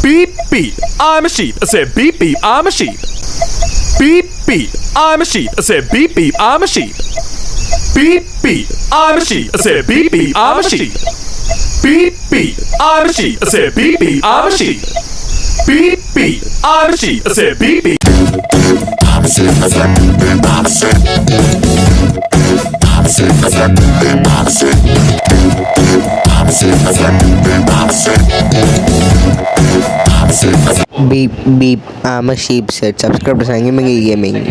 Beep beep, I'm a sheep. I said beep beep, I'm a sheep. Beep beep, I'm a sheep. I said beep beep, I'm a sheep. Beep beep, I'm a sheep. I said beep beep, I'm a sheep. Beep beep, I'm a sheep. I said beep beep, I'm a sheep. Beep beep, I'm a sheep. I said beep beep. I'm a sheep. I said beep beep, I'm a sheep. I'm a sheep. I said beep beep, I'm a sheep. I'm a sheep. I said beep beep, I'm a sheep. I'm a sheep. Beep beep, I'm a sheep said. Subscribe to Sangi Mangi Gaming.